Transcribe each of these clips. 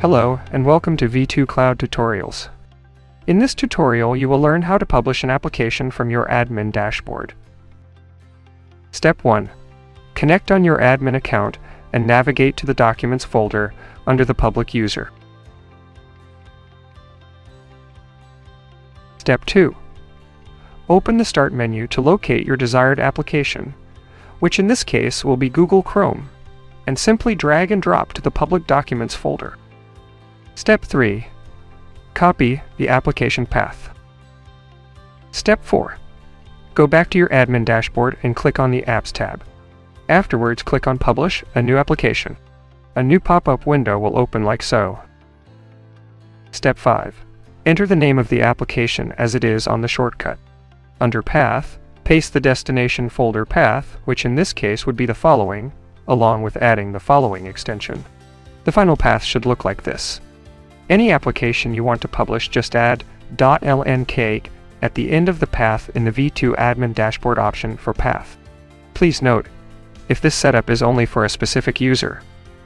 Hello, and welcome to V2 Cloud Tutorials. In this tutorial, you will learn how to publish an application from your admin dashboard. Step 1. Connect on your admin account and navigate to the Documents folder under the public user. Step 2. Open the Start menu to locate your desired application, which in this case will be Google Chrome, and simply drag and drop to the Public Documents folder. Step 3. Copy the application path. Step 4. Go back to your admin dashboard and click on the Apps tab. Afterwards, click on Publish a new application. A new pop-up window will open like so. Step 5. Enter the name of the application as it is on the shortcut. Under Path, paste the destination folder path, which in this case would be the following, along with adding the following extension. The final path should look like this. Any application you want to publish, just add .lnk at the end of the path in the V2 admin dashboard option for path. Please note, if this setup is only for a specific user,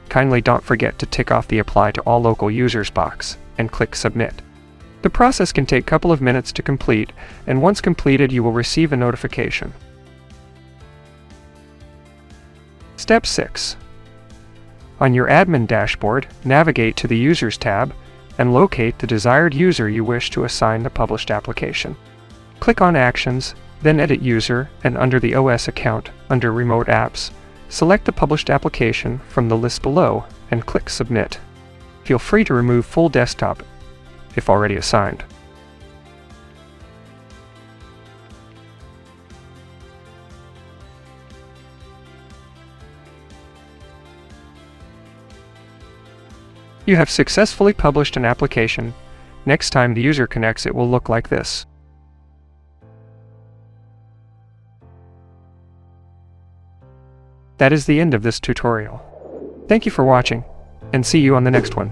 kindly don't forget to tick off the Apply to All Local Users box and click Submit. The process can take a couple of minutes to complete, and once completed you will receive a notification. Step 6. On your admin dashboard, navigate to the Users tab and locate the desired user you wish to assign the published application. Click on Actions, then Edit User, and under the OS account, under Remote Apps, select the published application from the list below and click Submit. Feel free to remove full desktop if already assigned. You have successfully published an application. Next time the user connects, it will look like this. That is the end of this tutorial. Thank you for watching, and see you on the next one.